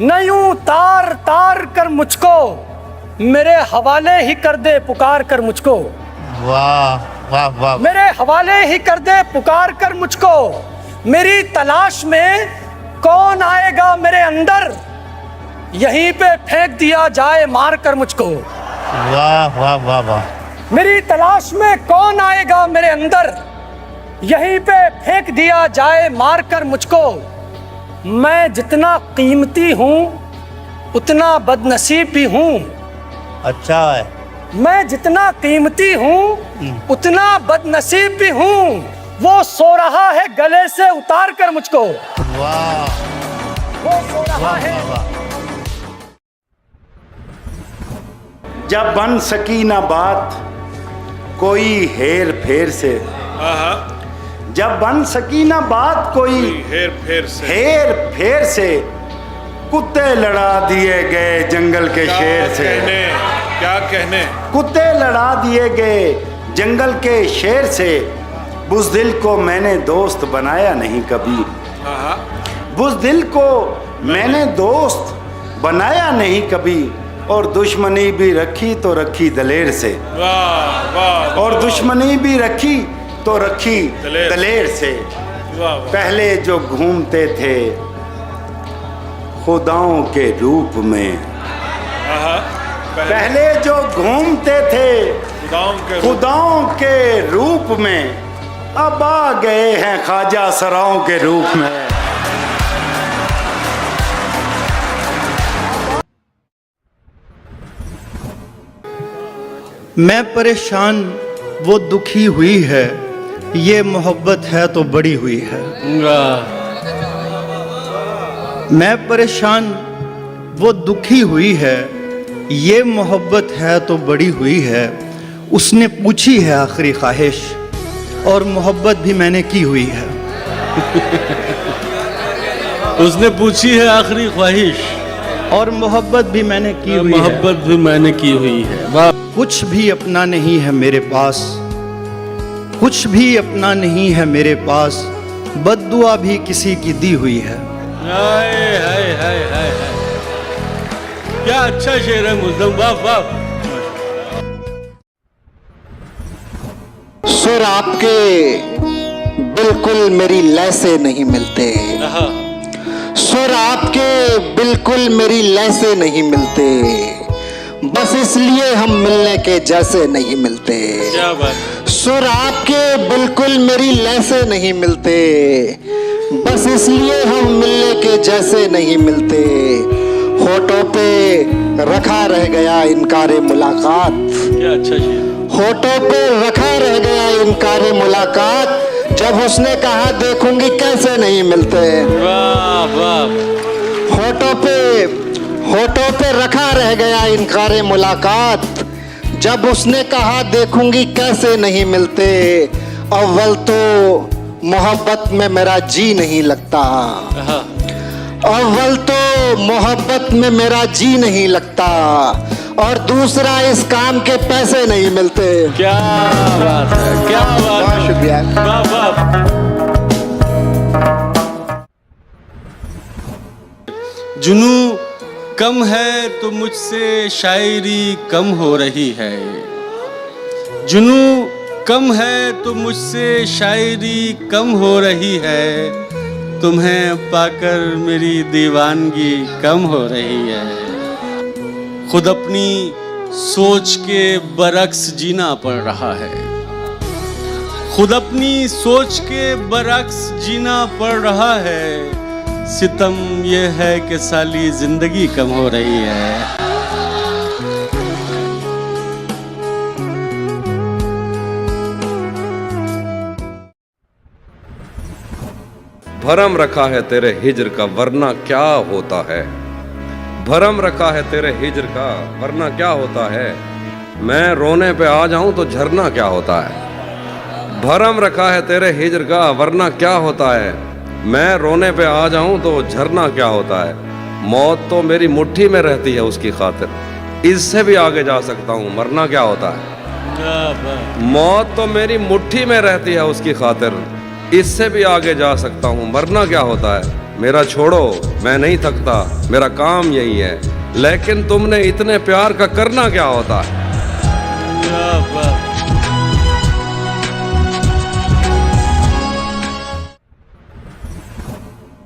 न यूं तार तार कर मुझको, मेरे हवाले ही कर दे पुकार कर मुझको। वाह वाह वाह। मेरे हवाले ही कर दे पुकार कर मुझको, मेरी तलाश में कौन आएगा मेरे अंदर, यहीं पे फेंक दिया जाए मार कर मुझको। वाह वाह वाह वाह। मेरी तलाश में कौन आएगा मेरे अंदर, यहीं पे फेंक दिया जाए मार कर मुझको। मैं जितना कीमती हूँ उतना बदनसीब भी हूँ। अच्छा है। मैं जितना कीमती हूँ उतना बदनसीब भी हूँ, वो सो रहा है गले से उतार कर मुझको। वाह। वो सो रहा है। जब बन सकी ना बात कोई हेर फेर से, जब बन सकी ना बात कोई हेर फेर से, कुत्ते लड़ा दिए गए जंगल के शेर से। क्या कहने? कुत्ते लड़ा दिए गए जंगल के शेर से, बुज़दिल को मैंने दोस्त बनाया नहीं कभी। बुज़दिल को मैंने दोस्त बनाया नहीं कभी, और दुश्मनी भी रखी तो रखी दलेर से। और दुश्मनी भी रखी तो रखी दलेर से। पहले जो घूमते थे खुदाओं के रूप में, पहले जो घूमते थे खुदाओं के रूप में, अब आ गए हैं ख्वाजा सराओं के रूप में। मैं परेशान वो दुखी हुई है, ये मोहब्बत है तो बड़ी हुई है। मैं परेशान वो दुखी हुई है, ये मोहब्बत है तो बड़ी हुई है। उसने पूछी है आखिरी ख्वाहिश, और मोहब्बत भी मैंने की हुई है। उसने पूछी है आखिरी ख्वाहिश, और मोहब्बत भी मैंने की हुई है। मोहब्बत भी मैंने की हुई है। वाह। कुछ भी अपना नहीं है मेरे पास, कुछ भी अपना नहीं है मेरे पास, बद्दुआ भी किसी की दी हुई है। हाय हाय हाय हाय हाय, क्या अच्छा शेर है मुल्ज़म। वाह वाह। सुर आपके बिल्कुल मेरी लय से नहीं मिलते, सुर आपके बिल्कुल मेरी लय से नहीं मिलते, बस इसलिए हम मिलने के जैसे नहीं मिलते। क्या बात। सुर आपके बिल्कुल मेरी लय से नहीं मिलते, बस इसलिए हम मिलने के जैसे नहीं मिलते। होठों पे रखा रह गया इनकारे मुलाकात, क्या अच्छा शेर। होठों पे रखा रह गया इनकारे मुलाकात, जब उसने कहा देखूंगी कैसे नहीं मिलते। वाह वाह। होठों पे रखा रह गया इनकारे मुलाकात, जब उसने कहा देखूंगी कैसे नहीं मिलते। अव्वल तो मोहब्बत में मेरा जी नहीं लगता, अव्वल तो मोहब्बत में मेरा जी नहीं लगता, और दूसरा इस काम के पैसे नहीं मिलते। क्या बात है, क्या बात है। शुक्रिया। वाह वाह। जुनू कम है तो मुझसे शायरी कम हो रही है, जुनू कम है तो मुझसे शायरी कम हो रही है, तुम्हें पाकर मेरी दीवानगी कम हो रही है। खुद अपनी सोच के बरक्स जीना पड़ रहा है, खुद अपनी सोच के बरक्स जीना पड़ रहा है। सितम ये है कि साली जिंदगी कम हो रही है। भरम रखा है तेरे हिज्र का वरना क्या होता है, भरम रखा है तेरे हिज्र का वरना क्या होता है। मैं रोने पे आ जाऊं तो झरना क्या होता है, भरम रखा है तेरे हिज्र का वरना क्या होता है। मैं रोने पे आ जाऊं तो झरना क्या होता है। मौत तो मेरी मुट्ठी में रहती है उसकी खातिर, इससे भी आगे जा सकता हूं मरना क्या होता है। मौत तो मेरी मुट्ठी में रहती है उसकी खातिर, इससे भी आगे जा सकता हूं मरना क्या होता है। मेरा छोड़ो, मैं नहीं थकता, मेरा काम यही है, लेकिन तुमने इतने प्यार का करना क्या होता है?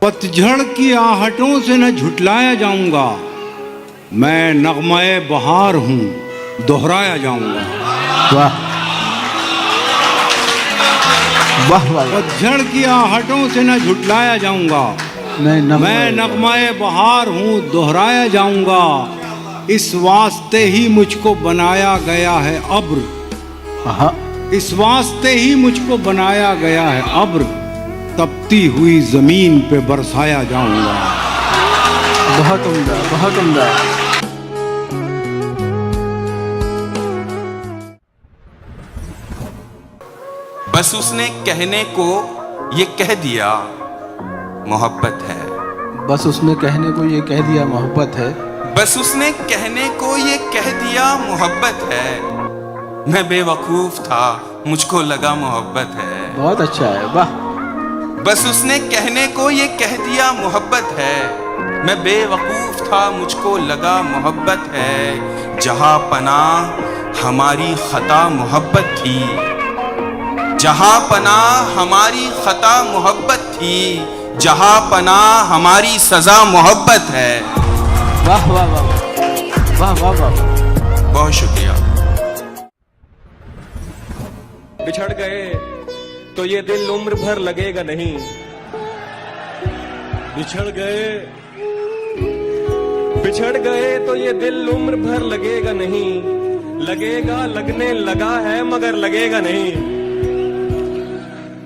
पतझड़ की आहटों से न झुटलाया जाऊंगा, मैं नगमाए बहार हूँ, दोहराया जाऊंगा। वाह वाह वाह। पतझड़ की आहटों से न झुटलाया जाऊंगा, मैं नगमाए बहार हूँ, दोहराया जाऊंगा। इस वास्ते ही मुझको बनाया गया है अब्र, इस वास्ते ही मुझको बनाया गया है अब्र, तपती हुई जमीन पे बरसाया जाऊंगा। बहुत उम्दा, बहुत उम्दा। बस उसने कहने को ये कह दिया मोहब्बत है, बस उसने कहने को ये कह दिया मोहब्बत है, बस उसने कहने को ये कह दिया मोहब्बत है। मैं बेवकूफ था, मुझको लगा मोहब्बत है। बहुत अच्छा है, वाह। बस उसने कहने को ये कह दिया मोहब्बत है, मैं बेवकूफ था, मुझको लगा मोहब्बत है। जहां पनाह हमारी खता मोहब्बत थी, जहां पनाह हमारी खता मोहब्बत थी, जहां पनाह हमारी सजा मोहब्बत है। वाह वाह वाह वाह वाह वाह। बहुत शुक्रिया। बिछड़ गए तो ये दिल उम्र भर लगेगा नहीं, बिछड़ गए तो ये दिल उम्र भर लगेगा नहीं, लगेगा लगने लगा है मगर लगेगा नहीं।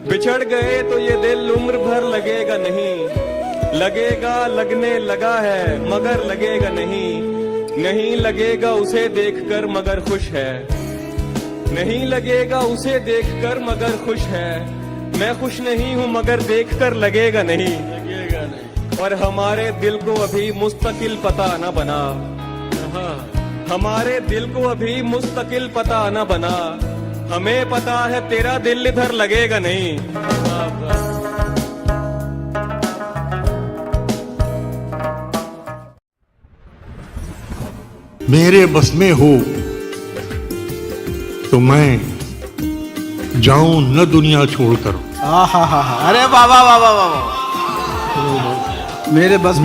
बिछड़ गए तो ये दिल उम्र भर लगेगा नहीं, लगेगा लगने लगा है मगर लगेगा नहीं। नहीं लगेगा उसे देखकर मगर खुश है, नहीं लगेगा उसे देखकर मगर खुश है। मैं खुश नहीं हूँ मगर देखकर लगेगा नहीं, और हमारे दिल को अभी मुस्तकिल पता न बना, हमारे दिल को अभी मुस्तकिल पता न बना। हमें पता है तेरा दिल इधर लगेगा नहीं। मेरे बस में हो तो मैं जाऊं न दुनिया छोड़कर। अरे वाह वाह वाह वाह वाह। मेरे बस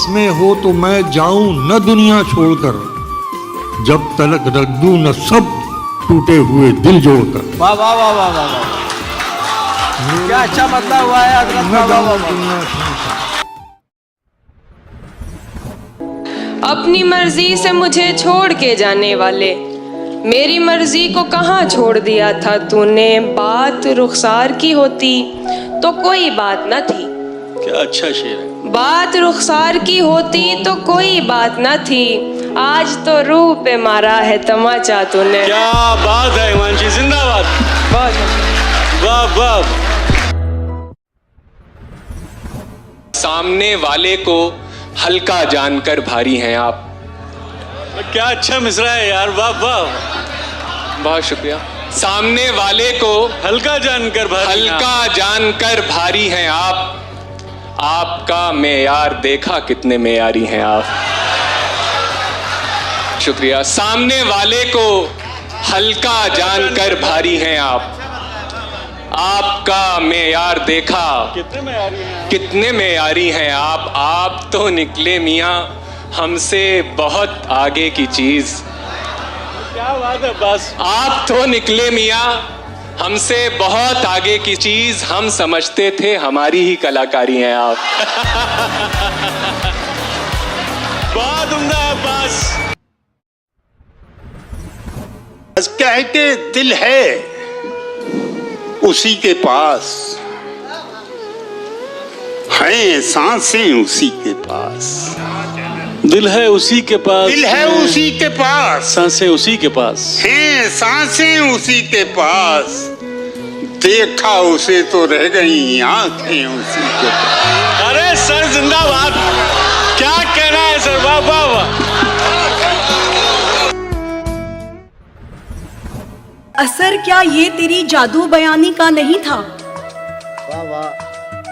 में हो तो मैं जाऊं न दुनिया छोड़कर, जब तलक रख दूं न सब टूटे हुए दिल जोड़कर। वाह वाह वाह वाह वाह। क्या अच्छा मतलब हुआ है हजरत। वाह वाह वाह। अपनी मर्जी से मुझे छोड़ के जाने वाले, मेरी मर्जी को कहाँ छोड़ दिया था तूने। बात रुखसार की होती तो कोई बात न थी। क्या अच्छा शेर है। बात रुखसार की होती तो कोई बात न थी, आज तो रूह पे मारा है तमाचा तूने। क्या बात है हिमांशी, जिंदाबाद। वाह वाह। सामने वाले को हल्का जानकर भारी हैं आप। क्या अच्छा मिसरा है यार, वाह वाह। बहुत शुक्रिया। सामने वाले को हल्का जानकर भारी हैं आप। आपका मेयार देखा कितने मेयारी हैं आप। शुक्रिया। सामने वाले को हल्का जानकर भारी हैं आप। आपका मेयार देखा कितने मेयारी हैं आप। आप तो निकले मियाँ हमसे बहुत आगे की चीज। क्या बात है। बस आप तो निकले मियाँ हमसे बहुत आगे की चीज। हम समझते थे हमारी ही कलाकारी हैं आप। बहुत उम्दा है। बस कहते दिल है उसी के पास, हैं सांसें उसी के पास। दिल है उसी के पास, दिल है उसी के पास, सांसें उसी के पास, हैं सांसें उसी के पास। देखा उसे तो रह गई आंखें उसी के पास। अरे सर जिंदाबाद। क्या कहना है सर, वाह वाह वाह। असर क्या ये तेरी जादू बयानी का नहीं था? वाह वाह।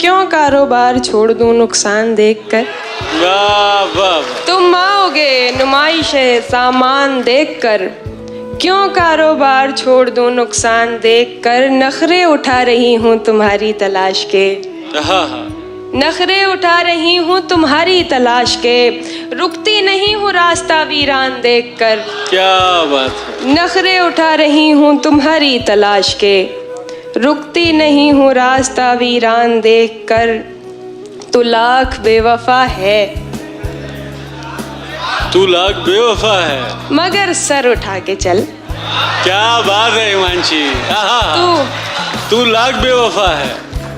क्यों कारोबार छोड़ दूं नुकसान देखकर। वाह वाह। तुम आओगे नुमाइश सामान देखकर, क्यों कारोबार छोड़ दूं नुकसान देखकर। नखरे उठा रही हूँ तुम्हारी तलाश के, नखरे उठा रही हूँ तुम्हारी तलाश के। रुकती नहीं हूँ रास्ता वीरान देखकर। क्या बात है। नखरे उठा रही हूँ तुम्हारी तलाश के, रुकती नहीं हूँ रास्ता वीरान देखकर। तू लाख बेवफा है, तू लाख बेवफा है, मगर सर उठा के चल। क्या बात है हिमांशी। तू लाख बेवफा है,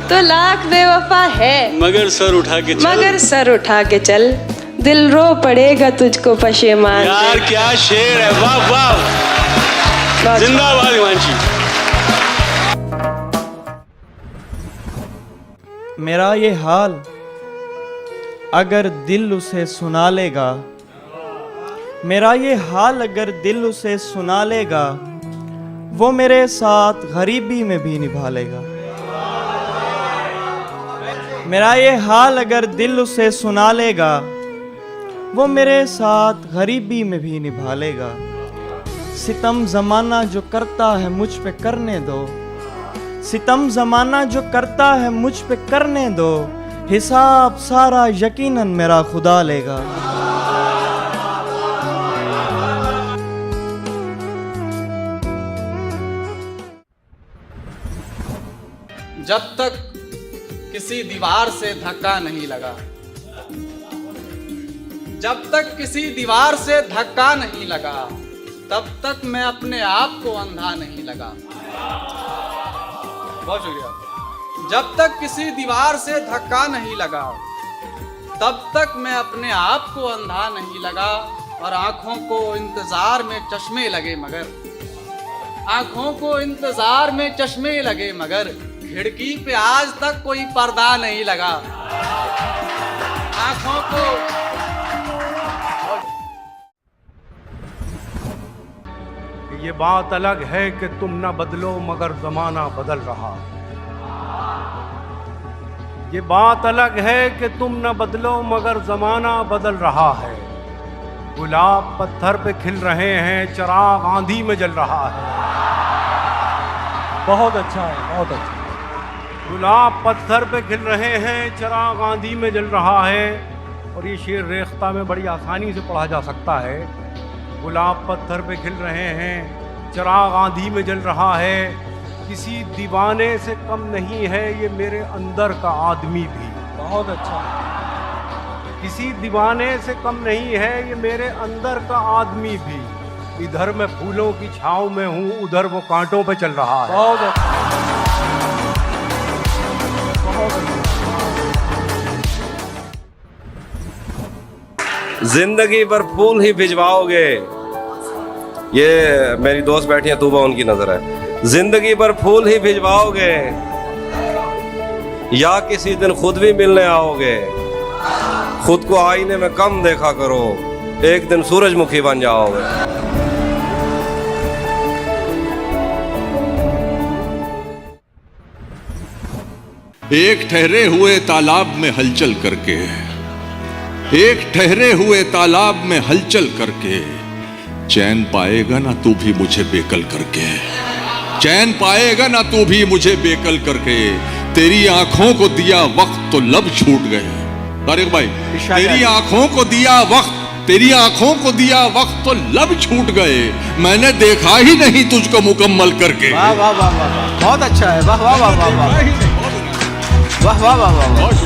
तो लाख बेवफा है, मगर सर उठा के चल। मगर सर उठा के चल। दिल रो पड़ेगा तुझको पशेमान। यार क्या शेर है, वाह वाह, जिंदाबाद हिमांशी। मेरा ये हाल अगर दिल उसे सुना लेगा, मेरा ये हाल अगर दिल उसे सुना लेगा, वो मेरे साथ गरीबी में भी निभा लेगा। मेरा ये हाल अगर दिल उसे सुना लेगा, वो मेरे साथ गरीबी में भी निभा लेगा। सितम ज़माना जो करता है मुझ पे करने दो, सितम ज़माना जो करता है मुझ पे करने दो। हिसाब सारा यकीनन मेरा खुदा लेगा। जब तक किसी दीवार से धक्का नहीं लगा, जब तक किसी दीवार से धक्का नहीं लगा, तब तक मैं अपने आप को अंधा नहीं लगा। बहुत शुक्रिया। जब तक किसी दीवार से धक्का नहीं लगा, तब तक मैं अपने आप को अंधा नहीं लगा। और आंखों को इंतजार में चश्मे लगे मगर, आंखों को इंतजार में चश्मे लगे मगर, खिड़की पे आज तक कोई पर्दा नहीं लगा। आंखों को ये बात अलग है कि तुम न बदलो मगर जमाना बदल रहा है। ये बात अलग है कि तुम न बदलो मगर जमाना बदल रहा है। गुलाब पत्थर पे खिल रहे हैं, चिराग आंधी में जल रहा है। बहुत अच्छा है, बहुत अच्छा। गुलाब पत्थर पे खिल रहे हैं, चिराग आंधी में जल रहा है। और ये शेर रेख्ता में बड़ी आसानी से पढ़ा जा सकता है। गुलाब पत्थर पे खिल रहे हैं, चिराग आंधी में जल रहा है। किसी दीवाने से कम नहीं है ये मेरे अंदर का आदमी भी। बहुत अच्छा। किसी दीवाने से कम नहीं है ये मेरे अंदर का आदमी भी। इधर मैं फूलों की छाँव में हूँ, उधर वो कांटों पे चल रहा है। बहुत अच्छा, बहुत अच्छा। जिंदगी पर फूल ही भिजवाओगे, ये मेरी दोस्त बैठी है तूबा, उनकी नजर है। जिंदगी पर फूल ही भिजवाओगे या किसी दिन खुद भी मिलने आओगे। खुद को आईने में कम देखा करो, एक दिन सूरजमुखी बन जाओगे। एक ठहरे हुए तालाब में हलचल करके, एक ठहरे हुए तालाब में हलचल करके, चैन पाएगा ना तू भी मुझे बेकल करके। चैन पाएगा ना तू भी मुझे बेकल करके। तेरी आंखों को दिया वक्त तो लब छूट गए। तारिक भाई, तेरी आंखों को दिया वक्त, तेरी आंखों को दिया वक्त तो लब छूट गए। मैंने देखा ही नहीं तुझको मुकम्मल करके। वाह वाह वाह वाह, बहुत अच्छा है। वाह वाह वाह वाह वाह वाह वाह वाह वाह।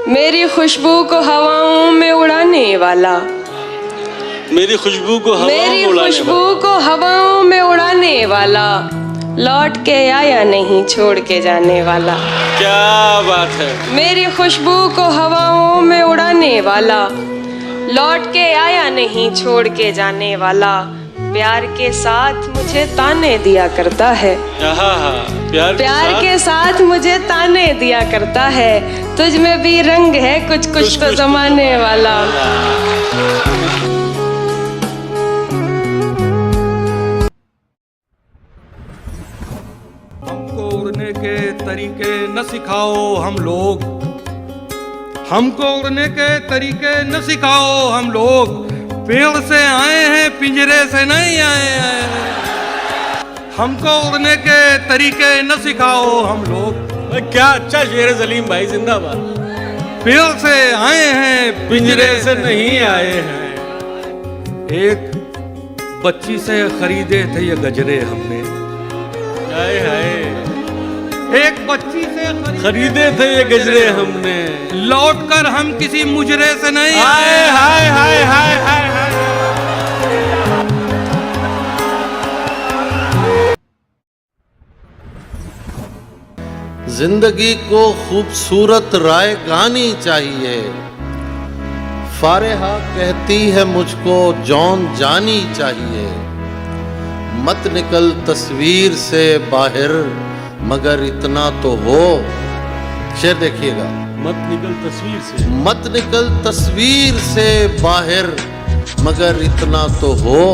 मेरी खुशबू को हवाओं में उड़ाने वाला, मेरी खुशबू को मेरी खुशबू को हवाओं में उड़ाने वाला, लौट के आया नहीं छोड़ के जाने वाला। क्या बात है। मेरी खुशबू को हवाओं में उड़ाने वाला, लौट के आया नहीं छोड़ के जाने वाला। प्यार के साथ मुझे ताने दिया करता है, प्यार के साथ मुझे ताने दिया करता है। तुझ में भी रंग है कुछ कुछ तो जमाने वाला। हमको उड़ने उड़ने के तरीके न सिखाओ हम लोग, हमको उड़ने के तरीके न सिखाओ हम लोग, पेड़ से आए हैं पिंजरे से नहीं आए हैं। हमको उड़ने के तरीके न सिखाओ हम लोग। क्या अच्छा शेर है सलीम भाई, जिंदाबाद। पेड़ से आए हैं पिंजरे से नहीं आए हैं। एक बच्ची से खरीदे थे ये गजरे हमने, हाय हाय, एक बच्ची से खरीदे थे ये गजरे हमने, लौट कर हम किसी मुजरे से नहीं हाय हाय हाय हाय हाय हाय। जिंदगी को खूबसूरत राय गानी चाहिए, फारेहा कहती है मुझको जौन जानी चाहिए। मत निकल तस्वीर से बाहर मगर इतना तो हो, शेर देखिएगा, मत निकल तस्वीर से, मत निकल तस्वीर से बाहर मगर इतना तो हो।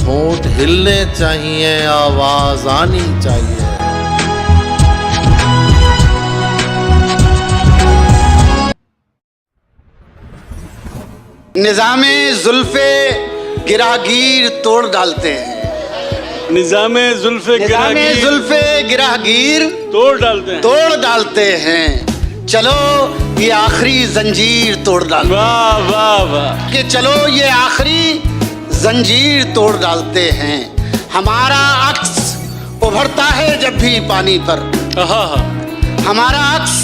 होंठ हिलने चाहिए, आवाज आनी चाहिए। निज़ामे जुल्फे गिरागीर तोड़ डालते हैं, निज़ामे जुल्फे गिरागीर तोड़ डालते हैं, तोड़ डालते हैं। चलो ये आखिरी जंजीर तोड़ डालते हैं। वाह वाह वाह, कि चलो ये आखिरी जंजीर तोड़ डालते हैं। हमारा अक्स उभरता है जब भी पानी पर, हमारा अक्स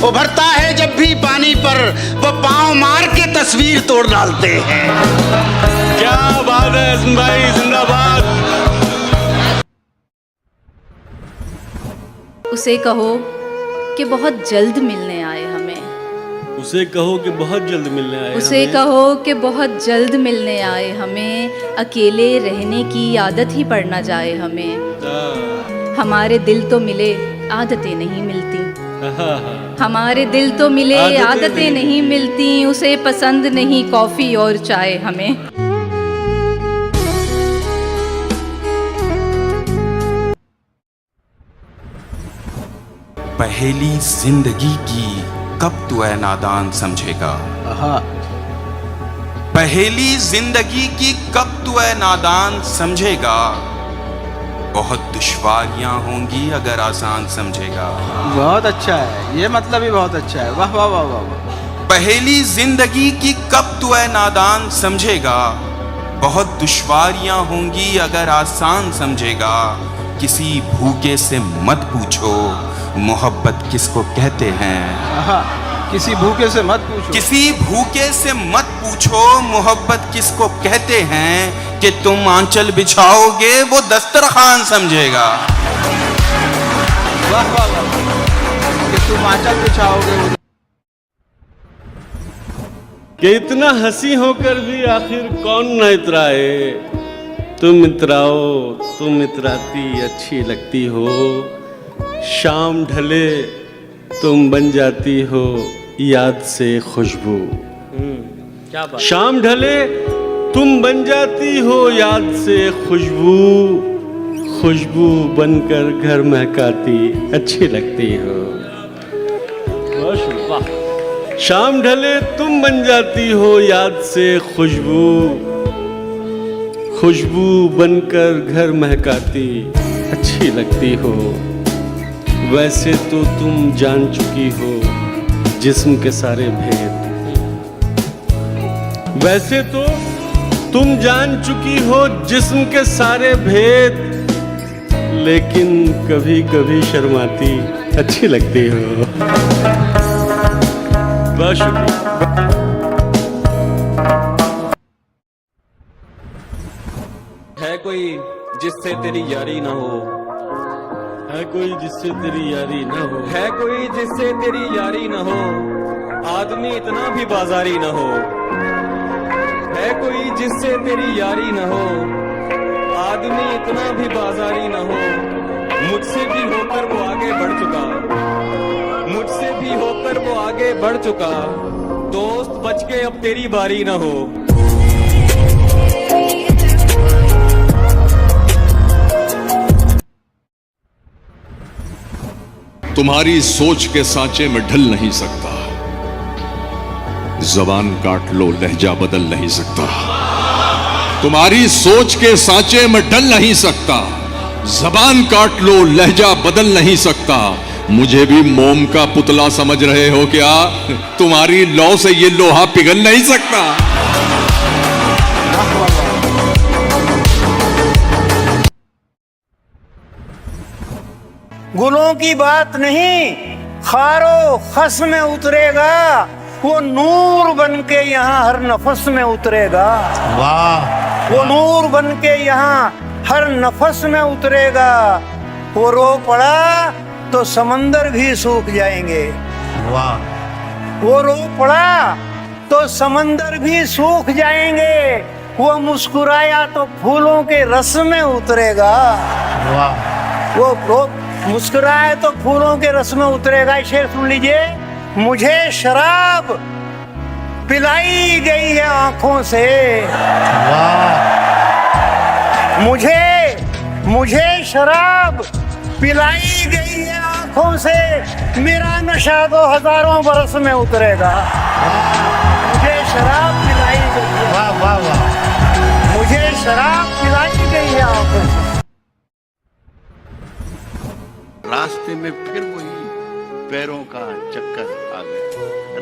उभरता है जब भी पानी पर, वो पांव मार के तस्वीर तोड़ डालते हैं। क्या बात है हसन भाई, जिंदाबाद। उसे कहो कि बहुत जल्द मिलने आए हमें, उसे कहो कि बहुत जल्द मिलने आए उसे हमें। कहो कि बहुत जल्द मिलने आए हमें, अकेले रहने की आदत ही पड़ ना जाए हमें। हमारे दिल तो मिले आदतें नहीं मिलती, हमारे दिल तो मिले आदतें नहीं मिलती, उसे पसंद नहीं कॉफी और चाय हमें। पहेली जिंदगी की कब तू ऐ नादान समझेगा, पहेली जिंदगी की कब तू ऐ नादान समझेगा। बहुत दुश्वारियां होंगी अगर आसान समझेगा। बहुत अच्छा है, ये मतलब ही बहुत अच्छा है। वाह वाह वाह वाह वाह। पहेली जिंदगी की कब तू ऐ नादान समझेगा, बहुत दुश्वारियां होंगी अगर आसान समझेगा। किसी भूखे से मत पूछो मोहब्बत किसको कहते हैं, किसी भूखे से मत पूछो, किसी भूखे से मत पूछो मोहब्बत किसको कहते हैं। कि तुम आंचल बिछाओगे वो दस्तरखान समझेगा। वाह वाह वाह, कि तुम आंचल बिछाओगे वो। कि इतना हंसी होकर भी आखिर कौन न इतराए, तुम इतराओ, तुम इतराती अच्छी लगती हो। शाम ढले तुम बन जाती हो याद से खुशबू, क्या बात। शाम ढले तुम बन जाती हो याद से खुशबू, खुशबू बनकर घर महकाती अच्छी लगती हो। वाह। शाम ढले तुम बन जाती हो याद से खुशबू, खुशबू बनकर घर महकाती अच्छी लगती हो। वैसे तो तुम जान चुकी हो जिस्म के सारे भेद, वैसे तो तुम जान चुकी हो जिस्म के सारे भेद, लेकिन कभी कभी शर्माती अच्छी लगती हो। बहुत शुक्रिया। है कोई जिससे तेरी यारी ना हो, है कोई जिससे तेरी यारी ना हो, है कोई जिससे तेरी यारी ना हो, आदमी इतना भी बाजारी ना हो। है कोई जिससे तेरी यारी ना हो, आदमी इतना भी बाजारी ना हो। मुझसे भी होकर वो आगे बढ़ चुका, मुझसे भी होकर वो आगे बढ़ चुका। दोस्त बच के अब तेरी बारी ना हो। तुम्हारी सोच के सांचे में ढल नहीं सकता। जबान काट लो लहजा बदल नहीं सकता। तुम्हारी सोच के सांचे में ढल नहीं सकता। जबान काट लो लहजा बदल नहीं सकता। मुझे भी मोम का पुतला समझ रहे हो क्या? तुम्हारी लौ से ये लोहा पिघल नहीं सकता। गुलों की बात नहीं, खारो खस में उतरेगा, वो नूर बन के यहाँ हर नफस में उतरेगा। वाह! वो नूर बन के यहाँ हर नफस में उतरेगा। वो रो पड़ा तो समंदर भी सूख जाएंगे। वाह! वो रो पड़ा तो समंदर भी सूख जाएंगे। वो मुस्कुराया तो फूलों के रस में उतरेगा। वाह! वो मुस्कुराए तो फूलों के रस में उतरेगा। शेर सुन लीजिए। मुझे शराब पिलाई गई है आंखों से। वाह! मुझे शराब पिलाई गई है आंखों से। मेरा नशा तो हजारों बरस में उतरेगा। मुझे शराब पिलाई गई है। वाह वाह वाह! मुझे शराब पिलाई गई है आंखों से। रास्ते में फिर वही पैरों का चक्कर आ गया।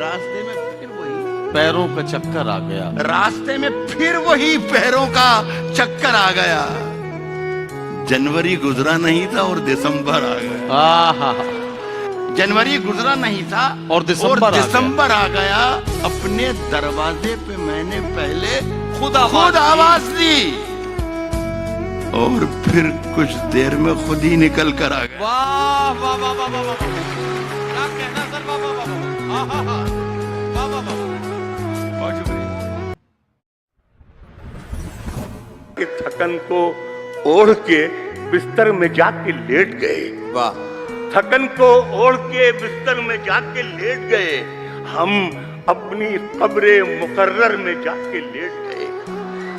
रास्ते में फिर वही पैरों का चक्कर आ गया। रास्ते में फिर वही पैरों का चक्कर आ गया। जनवरी गुजरा नहीं था और दिसंबर आ गया। जनवरी गुजरा नहीं था और दिसंबर आ गया। अपने दरवाजे पे मैंने पहले खुद आवाज दी और फिर कुछ देर में खुद ही निकल कर आ गया। वाह वाह वाह वाह वाह! क्या कहना सर? वाह वाह वाह! वाह वाह वाह! बहुत शुक्रिया। कि थकन को ओढ़ के बिस्तर में जाके लेट गए। वाह! थकन को ओढ़ के बिस्तर में जाके लेट गए। हम अपनी कब्रे मुकर्रर में जाके लेट गए।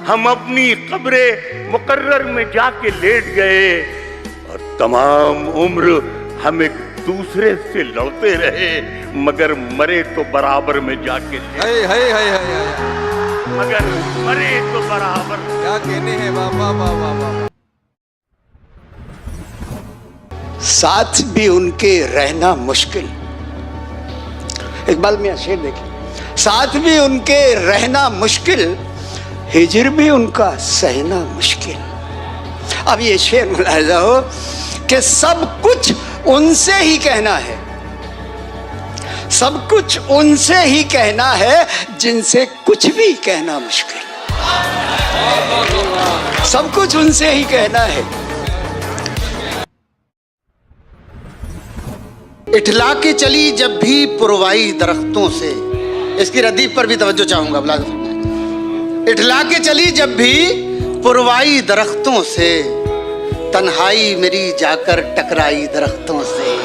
हम अपनी कब्रे मुकर्रर में जाके लेट गए और तमाम उम्र हम एक दूसरे से लड़ते रहे, मगर मरे तो बराबर में जाके मगर मरे तो बराबर। क्या कहने हैं? वाह वाह वाह वाह वाह! साथ भी उनके रहना मुश्किल। इकबाल मियां शेर देखिए। साथ भी उनके रहना मुश्किल, हिजर भी उनका सहना मुश्किल। अब ये शेर मुलाहिजा हो कि सब कुछ उनसे ही कहना है। सब कुछ उनसे ही कहना है जिनसे कुछ भी कहना मुश्किल। सब कुछ उनसे ही कहना है। इठला के चली जब भी पुरवाई दरख्तों से। इसकी रदीफ पर भी तवज्जो चाहूंगा। इठला के चली जब भी पुरवाई दरख्तों से, तन्हाई मेरी जाकर टकराई दरख्तों से।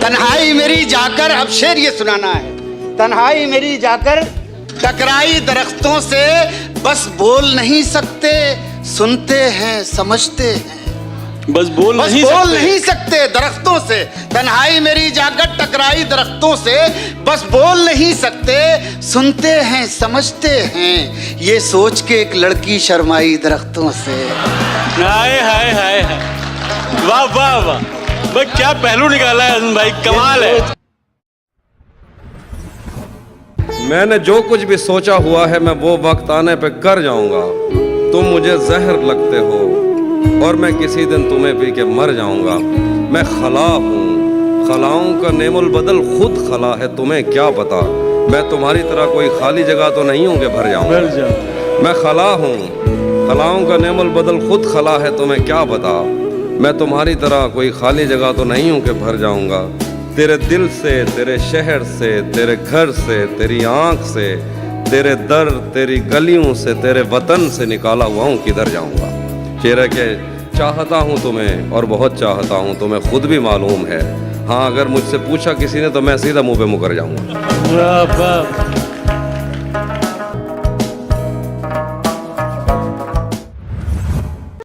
तन्हाई मेरी जाकर, अब शेर ये सुनाना है। तन्हाई मेरी जाकर टकराई दरख्तों से, बस बोल नहीं सकते, सुनते हैं समझते हैं। बस बोल नहीं सकते दरख्तों से। तन्हाई मेरी जाकर टकराई दरख्तों से, बस बोल नहीं सकते, सुनते हैं समझते हैं। ये सोच के एक लड़की शर्माई दरख्तों से। हाय हाय हाय! वाह वाह वाह! भाई क्या पहलू निकाला है भाई, कमाल है। मैंने जो कुछ भी सोचा हुआ है मैं वो वक्त आने पे कर जाऊंगा। तुम मुझे जहर लगते हो और मैं किसी दिन तुम्हें पी के मर जाऊंगा। मैं खला हूँ, खलाओं का नेमुल बदल खुद खला है, तुम्हें क्या पता। मैं तुम्हारी तरह कोई खाली जगह तो नहीं हूँ कि भर जाऊँ। मैं खला हूँ, खलाओं का नेमुल बदल खुद खला है, तुम्हें क्या पता। मैं तुम्हारी तरह कोई खाली जगह तो नहीं हूँ कि भर जाऊंगा। तेरे दिल से, तेरे शहर से, तेरे घर से, तेरी आँख से, तेरे दर, तेरी गलियों से, तेरे वतन से निकाला हुआ हूँ, किधर जाऊंगा। शेर के चाहता हूँ तुम्हें और बहुत चाहता हूँ, तुम्हें खुद भी मालूम है। हाँ, अगर मुझसे पूछा किसी ने तो मैं सीधा मुंह पे मुकर जाऊंगा।